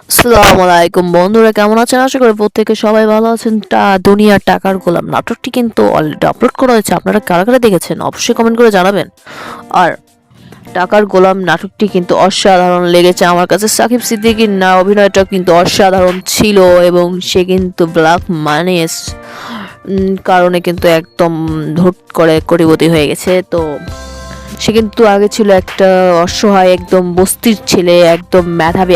আসসালামু আলাইকুম বন্ধুরা, কেমন আছেন? আশা করি প্রত্যেকে সবাই ভালো আছেন। দুনিয়ার টাকার গোলাম নাটকটি কিন্তু অলরেডি আপলোড করা হয়েছে। আপনারা কারা কারা দেখেছেন অবশ্যই কমেন্ট করে জানাবেন। আর টাকার গোলাম নাটকটি কিন্তু অসাধারণ লেগেছে আমার কাছে। সাকিব সিদ্দিকীর না অভিনয়টা কিন্তু অসাধারণ ছিল এবং সে কিন্তু ব্ল্যাক মানির কারণে কিন্তু একদম ধুট করে কোটিপতি হয়ে গেছে। তো সে কিন্তু আগে ছিল একটা অসহায় একদম বস্তির ছেলে, একদম মেধাবী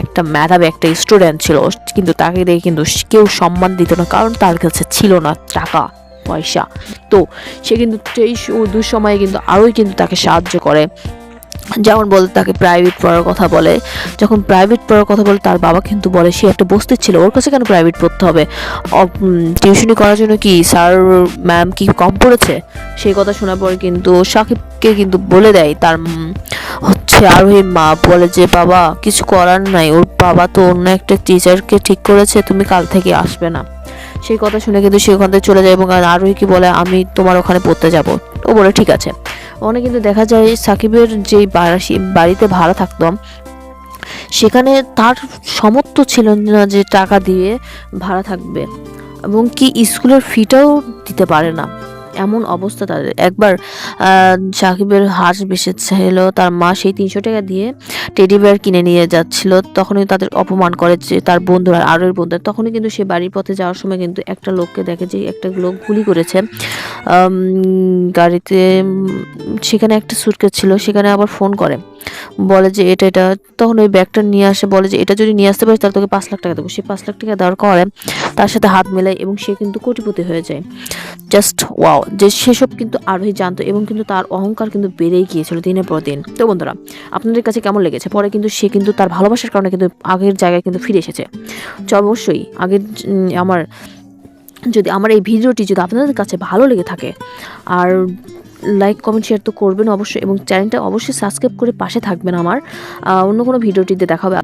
একটা মেধাবী একটা স্টুডেন্ট ছিল, কিন্তু তাকে দেখে কিন্তু কেউ সম্মান দিত না, কারণ তার কাছে ছিল না টাকা পয়সা। তো সে কিন্তু সেই দুঃসময়ে কিন্তু আরোই কিন্তু তাকে সাহায্য করে। যেমন বলতে তাকে প্রাইভেট পড়ার কথা বলে। যখন প্রাইভেট পড়ার কথা বলে তার বাবা কিন্তু বলে সে একটা বস্তির ছিল, ওর কাছে কেন প্রাইভেট পড়তে হবে, টিউশনি করার জন্য কি স্যার ম্যাম কি কম পড়েছে? সেই কথা শোনার পর কিন্তু সাকিবকে কিন্তু বলে দেয় তার আরোহীর মা, বলে যে বাবা কিছু করার নাই, ওর বাবা তো অন্য একটা টিচারকে ঠিক করেছে, তুমি কাল থেকে আসবে না। সেই কথা শুনে কিন্তু সে ওখান থেকে চলে যায় এবং আরোহীকে বলে আমি তোমার ওখানে পড়তে যাব। ও বলে ঠিক আছে। অনেক কিন্তু দেখা যায় সাকিবের যেই বাড়িতে ভাড়া থাকতাম, সেখানে তার সামর্থ্য ছিল না যে টাকা দিয়ে ভাড়া থাকবে, এবং কি স্কুলের ফিটাও দিতে পারে না, এমন অবস্থা তাদের। একবার সাকিবের হাঁস বেঁচেছিল, তার মা সেই 300 টাকা দিয়ে টেডি বেয়ার কিনে নিয়ে যাচ্ছিল, তখনই তাদের অপমান করে যে তার বন্ধুরা আরোর বন্ধুরা। তখনই কিন্তু সে বাড়ির পথে যাওয়ার সময় কিন্তু একটা লোককে দেখে যে একটা লোক গুলি করেছে গাড়িতে। সেখানে একটা সুটকেস ছিল, সেখানে আবার ফোন করে, বলে যে এটা তখন ওই ব্যাগটা নিয়ে আসে, বলে যে এটা যদি নিয়ে আসতে পারিস তাহলে তোকে 5 লাখ টাকা দেবো। সে 5 লাখ টাকা দেওয়ার পরে তার সাথে হাত মেলায় এবং সে কিন্তু কোটিপতি হয়ে যায়। জাস্ট ওয়াও, যে সেসব কিন্তু আরোহী জানতো এবং কিন্তু তার অহংকার কিন্তু বেড়েই গিয়েছিল দিনের পর দিন। তো বন্ধুরা, আপনাদের কাছে কেমন লেগেছে? পরে কিন্তু সে কিন্তু তার ভালোবাসার কারণে কিন্তু আগের জায়গায় কিন্তু ফিরে এসেছে। অবশ্যই আগের যদি আমার এই ভিডিওটি যদি আপনাদের কাছে ভালো লেগে থাকে, আর লাইক কমেন্ট শেয়ার তো করবেন অবশ্যই, এবং চ্যানেলটা অবশ্যই সাবস্ক্রাইব করে পাশে থাকবেন আমার। অন্য কোনো ভিডিওটিতে দেখা হবে।